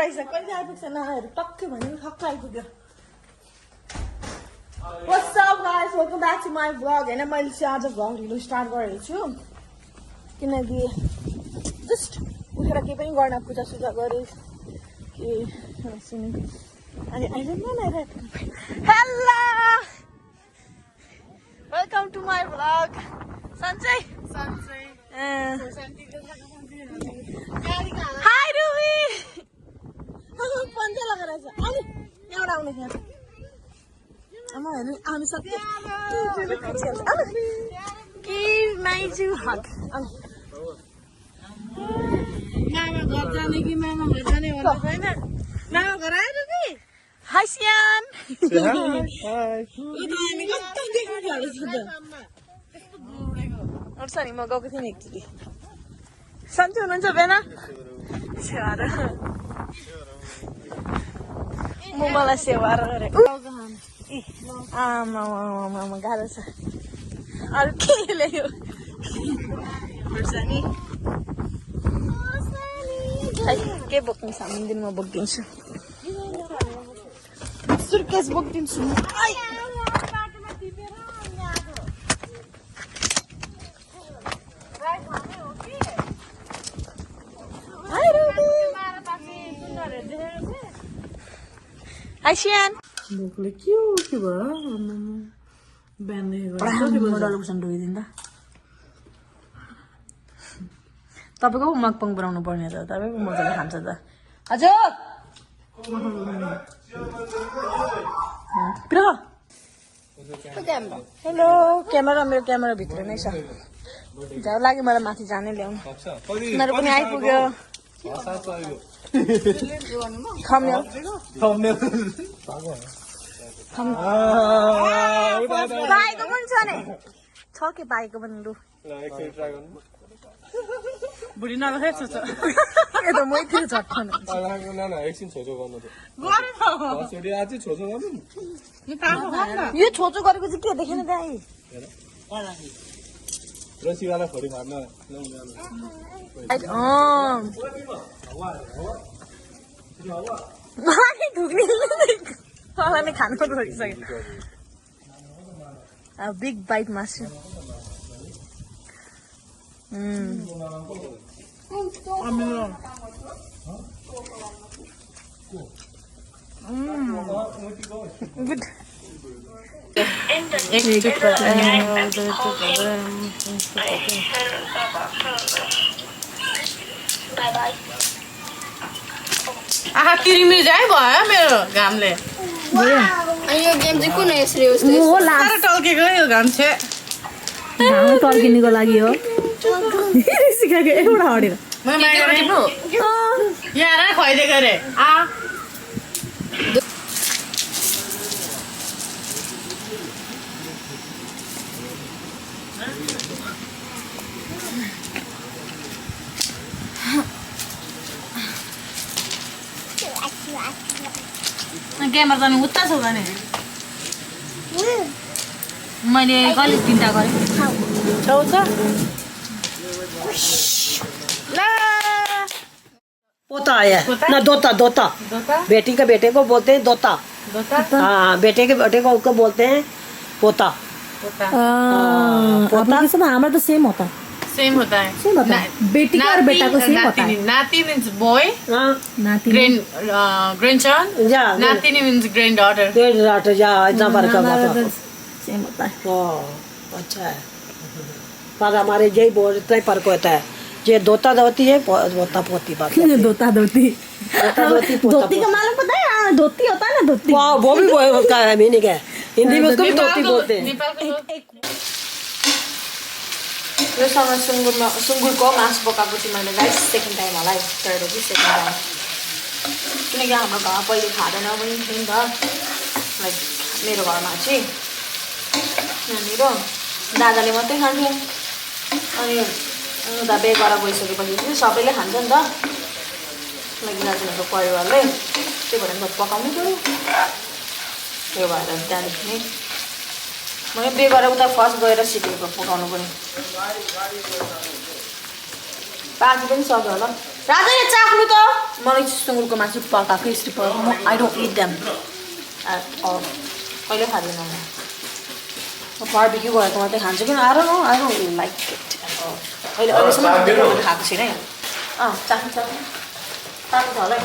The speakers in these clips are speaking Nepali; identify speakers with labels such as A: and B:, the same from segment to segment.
A: आइसक्यो कहिले आइपुग्छ नआएर टक्कै भन्यो नि ठक्क आइपुग्यो What's up guys, welcome back to my vlog. हैन मैले चाहिँ आज भ्लग ढिलो स्टार्ट गरेको छु किनकि जस्ट उठेर केही पनि गर्न पूजा सुजा गरे कि सुनि अनि I don't know Hello! Welcome to my vlog. Sanjay. Hi Ruby. पन्जा लगाएर छ अनि एउटा आउने छ Ama yani ami sakit. Give my two hug. Mama घर जाने कि मामा घर जाने भन्नु छैन मामा घर आयो नि Hi Sian.
B: Hi.
A: यो त हामी कस्तो देख्नु थाल्यो छ त त्यस्तो गुडेको अरू नि म गएको थिएँ नि एकचोटि सन्चै हुनुहुन्छ बेना स्याहार म मलाई स्याहार गरेको आमा गाह्रो छ अरू के ल्यायो खुर्सानी के बोक्नु सामान दिन म बोकिदिन्छु सुर्केस बोकिदिन्छु Hi Shian.
B: Bokle के भयो बिहानै
A: तपाईको मकपङ बनाउनु पर्ने त तपाईको मजाले खान्छ त हजुर प्र हेलो क्यामेरा मेरो क्यामेरा भित्र नै छ जाउ लागि मलाई माथि जाने ल्याउनु उनीहरू पनि आइपुग्यो thumbnail बाइको पनि छ नि छ के बाइको पनि लु बुढी नगरे छ ए त मै थिए झट्टन
B: एकछिन छोचो गर्नु त
A: यो छोचो गरेको चाहिँ के देखेन दाइ
B: रसीवाला खडी मार्न
A: मलाई खानु रोकिसक्यो बिग बाइट मासु गुड
C: तिरिमिर जाए भयो मेरो घामले
D: यो गेम चाहिँ कुन यसरी
C: टल्केको यो घाम छ
A: घाम टल्किनुको लागि हो सिकाएको एउटा हडेर
C: यहाँ खुवाइदिएको अरे
A: क्यामेरा जानु उता छ भने मैले कहिले चिन्ता गरेँ
E: पोता आया ना दोता दोता बेटी का बेटे को बोलते हैं दोता हाँ बेटे के बेटे को उसको बोलते हैं पोता
A: पोता हमारा तो सेम होता
C: सेम होता है
A: बेटी का और बेटा को सेम होता है
C: नाती means boy
A: नाती
C: grandson नातिनी means granddaughter
E: या इतना फर्क है
A: सेम होता है
E: अच्छा है पर हमारे यही बोलते ही फर्क होता है ये दोता दोती है पोता पोती बात
A: दोता दोती
E: धोती
A: का मालूम पता है धोती होता है ना धोती
E: वो भी उसका है मीनिंग है हिंदी में उसको भी धोती बोलते हैं
A: यो समय सुँगुरको मासु पकाएको चाहिँ मैले गाइस सेकेन्ड टाइम होला है थर्ड हो कि सेकेन्ड टाइम किनकि हाम्रो घरमा पहिले खाँदैन पनि थियो नि त लाइक मेरो घरमा चाहिँ यहाँनिर दादाले मात्रै खान्थ्यो अनि उता बे गरेर गइसकेपछि चाहिँ सबैले खान्छ नि त लाइक दाजुहरूको परिवारले त्यही भएर पकाउनु पऱ्यो त्यो भएर त्यहाँदेखि नै मैले बे गरेर उता फर्स्ट गएर सिकेको पकाउनु पनि बाँकी पनि सक्यो होला राजाले चाख्नु त मलाई सुँगुरको मासु पकाएको यसरी पकाएको आई डोन्ट इट देम कहिले खाँदैन म बारबिक्यू गरेको मात्रै खान्छु किन आई डोन्ट लाइक इट अहिले अहिलेसम्म खाएको छैन चाख्नु चाख्नु चाख्नु छ होला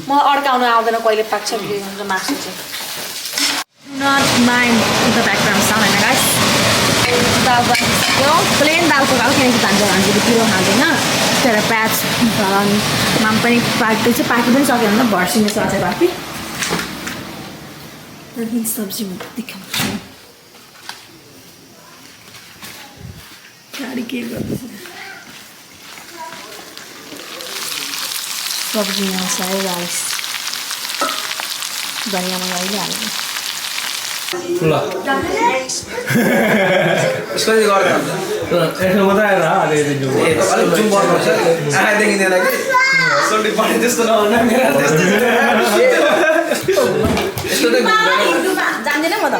A: म अड्काउनु आउँदैन कहिले पाक्छ हुन्छ मासु चाहिँ not mind the background sound होइन गाइस दाल बनिसक्यो प्लेन दाल पकाएको किनकि हामीले पिरो खाँदैन त्यही प्याज माम पनि पाक्दै चाहिँ पाकी पनि सक्यो भने भर्सिने छ अझै बाँकी सब्जी देखाउँछु गाडी के गर्दैछ सब्जी यहाँ छ है राइस धनिया मगाइले हाल्नु
B: ल यसरी गर्दा यसो मात्रै आएर अलिकति जुम अलिक जुम गर्नुपर्छ आँखा देखिँदैन कि सोल्टी पनि त्यस्तो नहुन मेरो त्यस्तो यस्तो नै
A: जान्दैन म त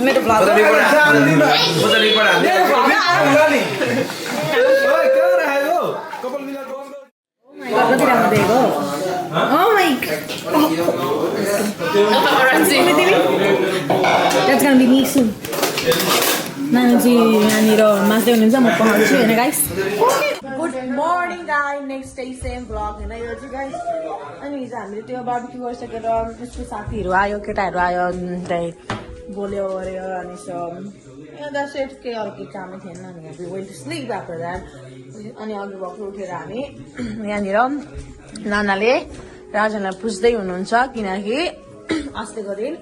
A: मेरो ब्लग कति राम्रो दिएको That's gonna be me soon. नानी चाहिँ यहाँनिर मास्दै हुनुहुन्छ म पकाउँछु होइन guys good morning guys next day same vlog होइन यो चाहिँ गाइस अनि हिजो हामीले त्यो बार्बिक्यू गरिसकेर यसको साथीहरू आयो केटाहरू आयो त्यही बोल्यो ओर्यो अनि that's it केही अरू केही कामै थिएन अनि हामी went to sleep after that अनि अघि भर्खर उठेर हामी यहाँनिर नानाले राजनलाई पुज्दै हुनुहुन्छ किनकि अस्तिको दिन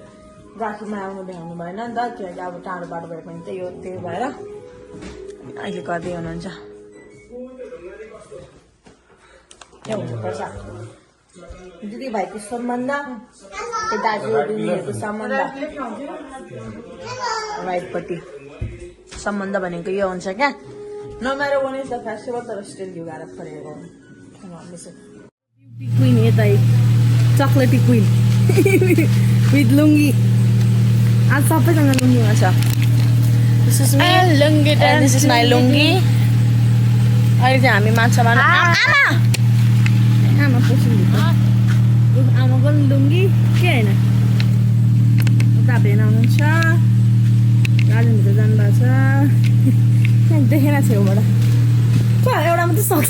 A: राखीमा आउनु भ्याउनु भएन नि त किनकि अब टाढो बाटो भए पनि त्यही भएर अहिले गर्दै हुनुहुन्छ के हुनुपर्छ दिदी भाइको सम्बन्ध दाजु दिदीहरूको सम्बन्ध राइटपट्टि सम्बन्ध भनेको यो हुन्छ क्या no matter one is the festival तर स्टिल यु गाह्रो परेको क्विन यता चक्लेटी क्विन विथ लुङ्गी आज सबैजना लुङ्गीमा छ दिस इज माई लुङ्गी अहिले चाहिँ हामी माछा मार्नु आमा पसिन्छ आमाको लुङ्गी के होइन उता भेन आउनुहुन्छ राजनभित्र जानुभएको छ देखेन छेउबाट एउटा मात्रै सक्छ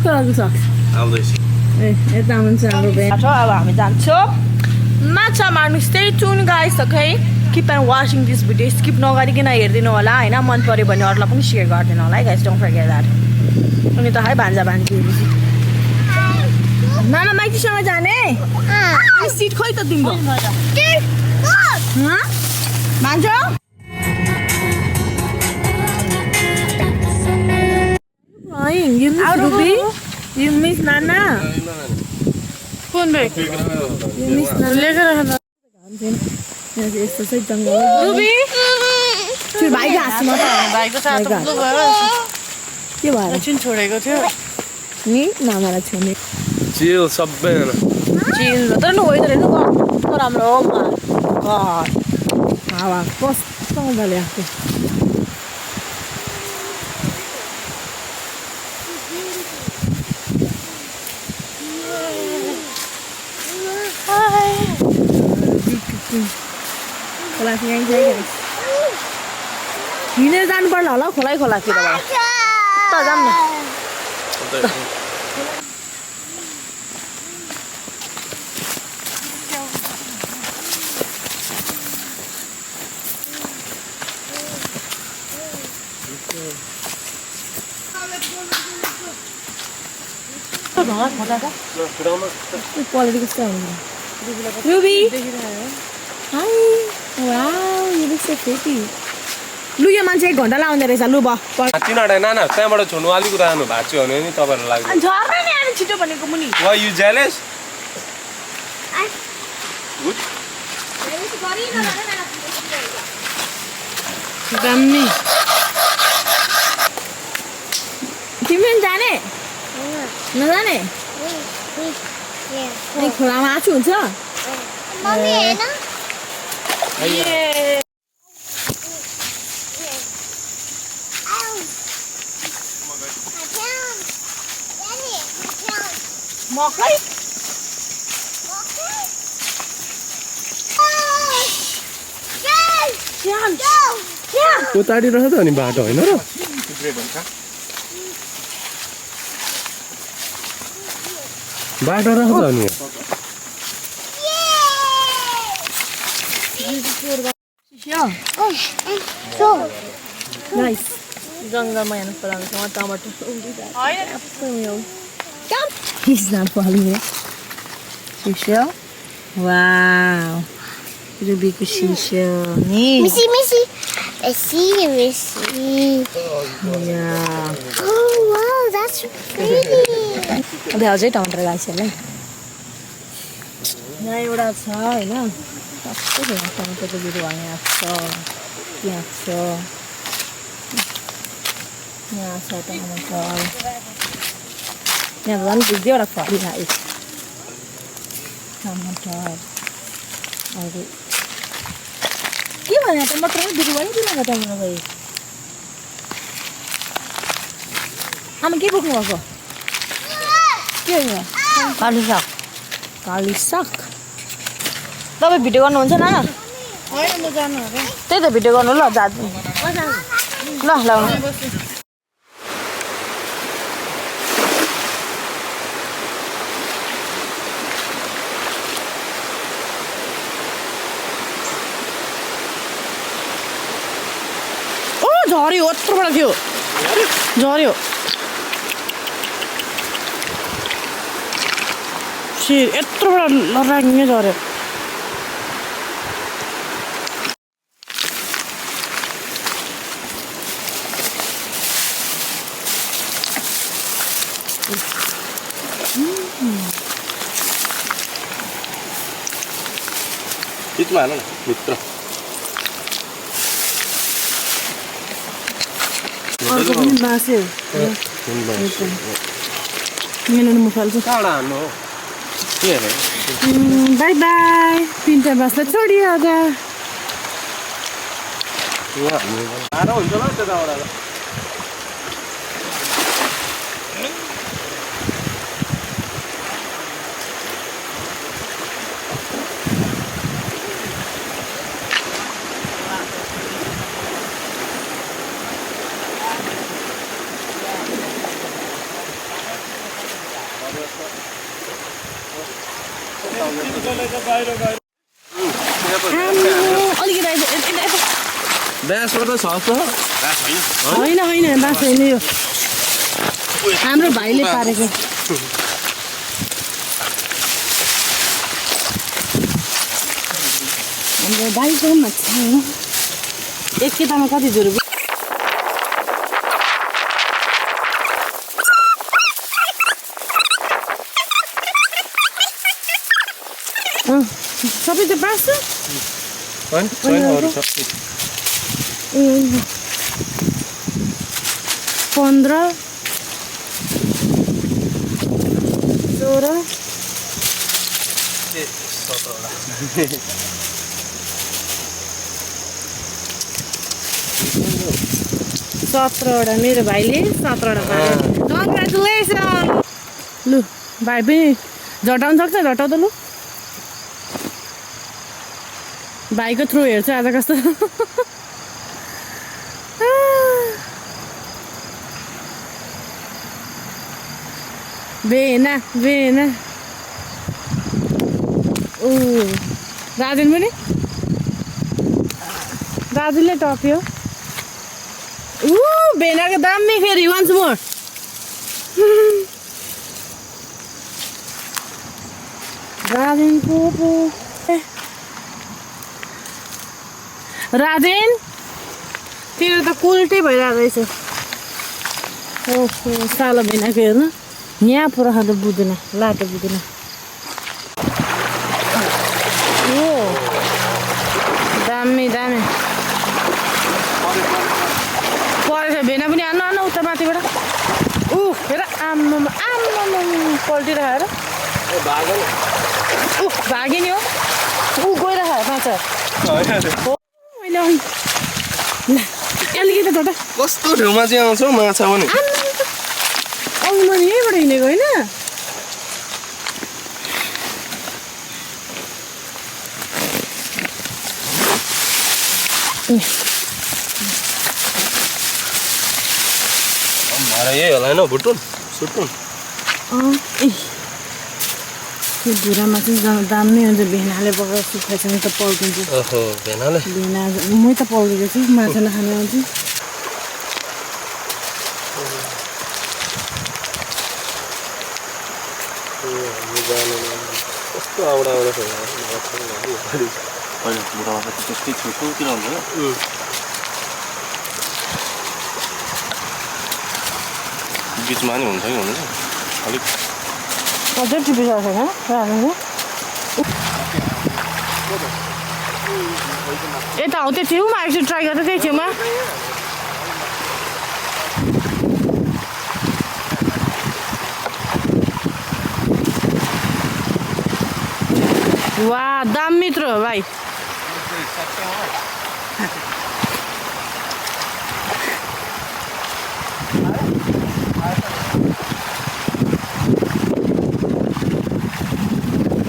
A: खोलाको सक्छ ए यता आउनुहुन्छ हाम्रो भेन अब हामी जान्छौँ माछा मार्नु stay tune guys okay keep and watching this video skip नगरिकन हेरिदिनु होला होइन मन पऱ्यो भने अरूलाई पनि सेयर गरिदिनु होला है गाइस डोन्ट फर्गेट द्याट अनि त है भान्जा भान्जीहरू नाना माइतीसँग जाने अनि सिट खोइ त तिम्रो भान्जो You miss Nana?
C: कुन बे
A: You miss Nana?
C: लेकर
A: यस्तो चाहिँ जङ्गल
C: रुबी
A: फेरि भाइको हाँस्नु
C: भाइको साथ भयो
A: के भएर
C: एकछिन छोडेको थियो
A: नि नानालाई छुने
B: चिल सबैजना
A: चिल तर न वेदर हेर्नु कस्तो राम्रो हो हावा कस्तो मजाले आएको खोला यहीँ चाहिँ हिँडेर जानु पर्ला होला खोलातिरबाट त जाऊँ न क्वालिटी कस्तो ruby high wow you look so pretty लु यो मान्छे 1 घण्टा लाउँदै रहेछ लु ब
B: तिनवटा नाना त्यहाँबाट छोड्नु अलिक उता भएको थियो भने नि तपाईँहरूलाई लाग्छ
A: झर्नै नि आएर छिटो भनेको मुनि
B: Why you jealous?
C: दामी
A: तिमी पनि जाने नजाने अनि खोलामा आछु हुन्छ
C: मकै
B: उतारि रहेछ त अनि बाटो होइन र बाटो रहेछ अनि
E: Nice.
C: जङ्गलमा हेर्नु पर्छ टमाटर
E: He's not falling yet. Shisha. Wow. Ruby ko shisha.
D: Missy, Missy. I see, Missy.
E: Yeah.
D: Oh, wow, that's pretty.
E: अब अझै टमाटर गाछ होला यहाँ एउटा छ होइन सबै टमाटरको बिरुवा यहाँ छ त्यहाँ छ यहाँ छ टमाटर यहाँ झन् दुईवटा फलिरहेको टमाटर अरू के भने टमाटरमै बिरुवा नै दिनु टमाटर भयो आमा के बोक्नु भएको के हो काली साग काली साग तपाईँ भिडियो गर्नुहुन्छ न
C: होइन म जानु अरे
E: त्यही त भिडियो गर्नु ल जानु ल लाउनु ओ झऱ्यो यत्रोबाट थियो झऱ्यो यत्रोबाट लड्राङ्गे झऱ्यो
B: हिटमा हाल न भित्र
C: अर्को पनि बाँस्यो मिलाउनु म फाल्छु
B: टाढा हाल्नु हो के अरे
C: बाई बाई तिनवटा बाँसलाई छोडियो आज
B: टाढो हुन्छ ल त्यताबाट ब्यासबाट छ
C: होइन होइन बाँस होइन यो हाम्रो भाइले पारेको हाम्रो भाइको माछा हो एक केटामा कति झुरु सबै त बाँस
B: अरू छ
C: 15 16 17वटा मेरो भाइले 17वटा पायो कङ्ग्रेचुलेसन लु भाइ पनि झटाउनु सक्छ झटाउ त लु भाइको थ्रो हेर्छु आज कस्तो बेना बेना ओ राजेन पनि राजेनले टप्यो बेनाको दामी फेरि वान्स मोर राजेनको पो राजेन तेरो त कुल्टै भइरहेको रहेछ ओहो सालो बेनाको हेर्नु यहाँ पुरा खाँदा बुझ्दैन लाटो बुझ्दैन ओ दामी दामी परेछ भेना पनि हान्नु हान्नु उता माथिबाट हेर आम्मा आम्मा पल्टिरहेर भाग्यो नि हो गइरहेको माछा मैले अलिकति त
B: कस्तो ठाउँमा चाहिँ आउँछ माछा पनि
C: मैले यहीँबाट हिँडेको होइन
B: मारा यही होला हैन भुटुन सुटुन
C: त्यो धुरामा चाहिँ दामी हुन्छ भेनाले पकाएर सुक्खाइ चाहिँ त पल्किन्छ
B: ओहो भेनाले
C: भेना म त पल्केको छु माछा नखाने आउँछु
B: कस्तो आउडा आउडा छ हैन बुढामा त त्यस्तै छुछुतिर हुन्छ बीचमा नि हुन्छ कि हुँदैन अलिक
C: अझै टिपिसकेको छैन राख्नु यता हो त्यो छेउमा एकछिन ट्राई गरेर त्यही छेउमा वा दामी मित्र हो भाइ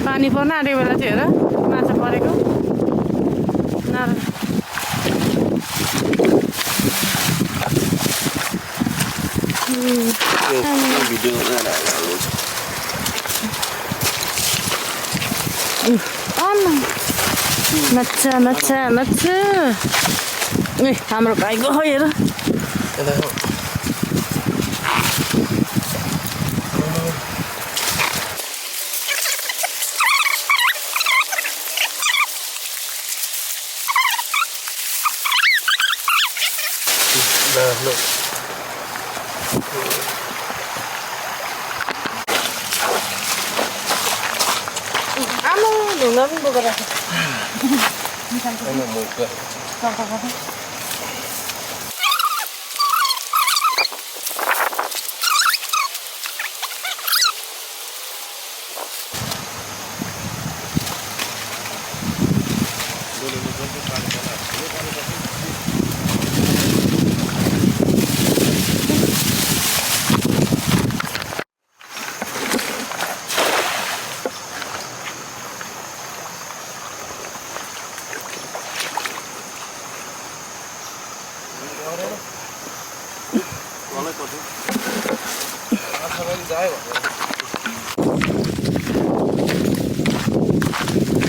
C: पानी पर्न आँटेको बेला थियो हेर माछा परेको माछा माछा माछा ए हाम्रो भाइको हो हेर आमा ढुङ्गा पनि बोकेर राख्छ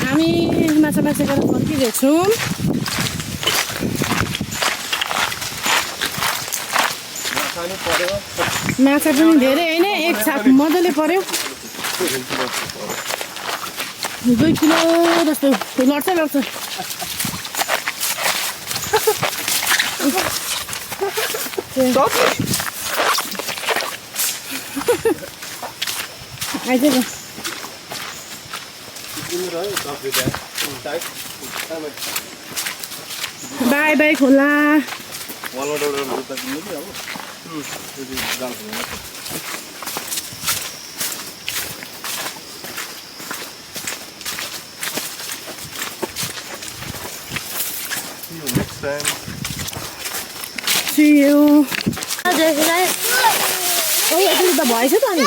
C: हामी माछा माछा गरेर फर्किँदैछौँ माछा पनि धेरै होइन एक छाक मजाले पर्यो 2 किलो जस्तो लड्छ आइज बाई बाई खोला
B: next time.
C: See you.
D: Oh,
C: यसरी त भएछ त अनि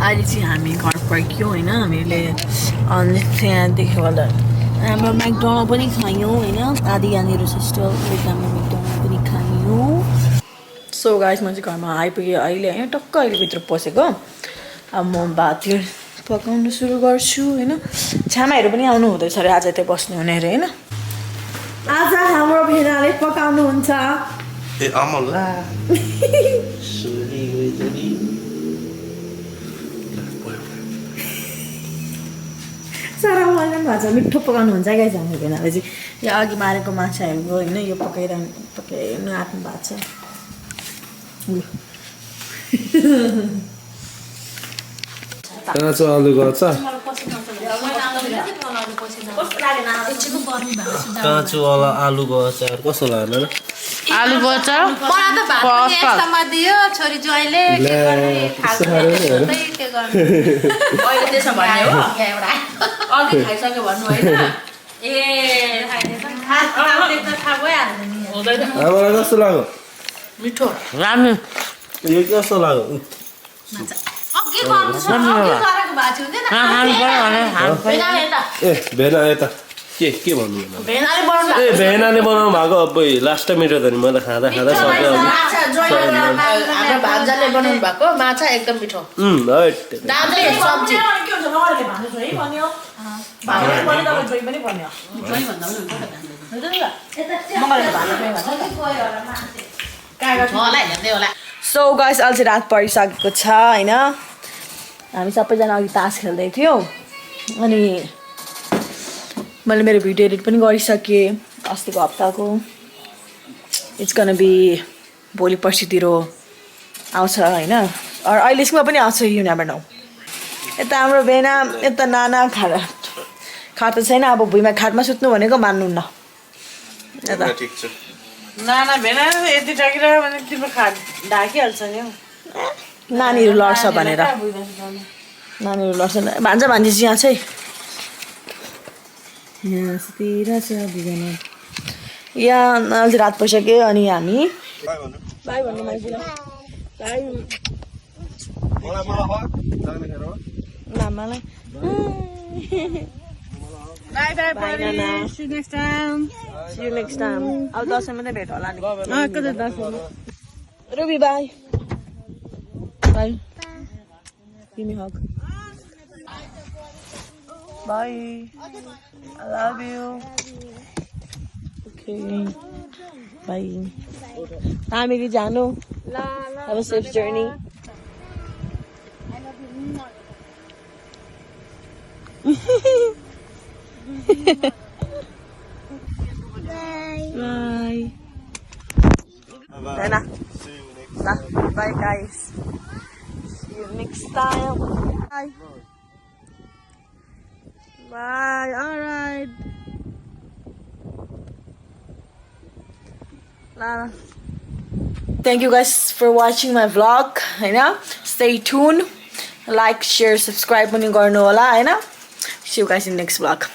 C: अहिले चाहिँ हामी घर फर्क्यौँ होइन हामीले अनि त्यहाँदेखि होला हाम्रो म्याकडोनल्ड पनि खायौँ होइन आदि यहाँनिर सिस्टर हाम्रो म्याकडोनल्ड पनि खायौँ सो गाइस म चाहिँ घरमा आइपुगेँ अहिले होइन टक्क अहिले भित्र पसेको अब म भात पकाउनु सुरु गर्छु होइन छामाहरू पनि आउनु हुँदैछ अरे आज त्यहाँ बस्नु हुने अरे होइन आज हाम्रो भेनाले पकाउनुहुन्छ
B: ए आमला
C: सारा मलाई पनि भाषा मिठो पकाउनुहुन्छ गाइस हाम्रो भेनाले चाहिँ यो अघि मारेको माछाहरू होइन यो पकाइरहनु आँट्नु भएको छ
B: काँचो आलुको अचार काँचोवाला आलुको अचार कस्तो लाग्यो
C: आलुको अचार
E: दियो छोरी ज्वाइँले त्यसो भन्ने हो अघि खाइसक्यो भन्नु होइन ए
B: आमालाई कस्तो लाग्यो
C: मिठो राम्रो
B: यो कस्तो लाग्यो
E: अघि
F: ए भेना यता के भन्नु ए भेनाले बनाउनु भएको अब लास्ट मिठो त नि मैले खाँदा सक्यो
C: हाम्रो भान्जाले बनाउनु भएको माछा एकदम मिठो सब्जी
E: सो गाइस अहिले चाहिँ रात परिसकेको छ होइन हामी सबैजना अघि तास खेल्दै थियौँ अनि मैले मेरो भिडियो एडिट पनि गरिसकेँ अस्तिको हप्ताको इट्स गन बी भोलि पर्सितिर आउँछ होइन अहिलेसम्म पनि आउँछ यु नेभर नो यता हाम्रो बेना यता नाना खाट छैन अब भुइँमा खाटमा सुत्नु भनेको मान्नुहुन्न यता
C: नाना भेना यति टाकिरह्यो भने तिम्रो खाट ढाकिहाल्छ नि हौ
E: नानीहरू लड्छ भनेर नानीहरू लड्छ भान्जा भान्जी चाहिँ यहाँ चाहिँ यहाँतिर छ दुईजना यहाँ अहिले रात परिसक्यो अनि हामी बाई भन्नु माइजूलाई लामालाई
C: by by Nana. See you next time.
E: See you next time. अब 10 मात्रै भेट होला नि
C: कतै 10
E: ruby by by give me a hug bye I love you okay bye हामी जानु have a safe journey bye Dana. Bye guys. See you next time. Bye. Bye. Alright. Thank you guys for watching my vlog. Stay tuned. Like, share, subscribe when you go. See you guys in the next vlog.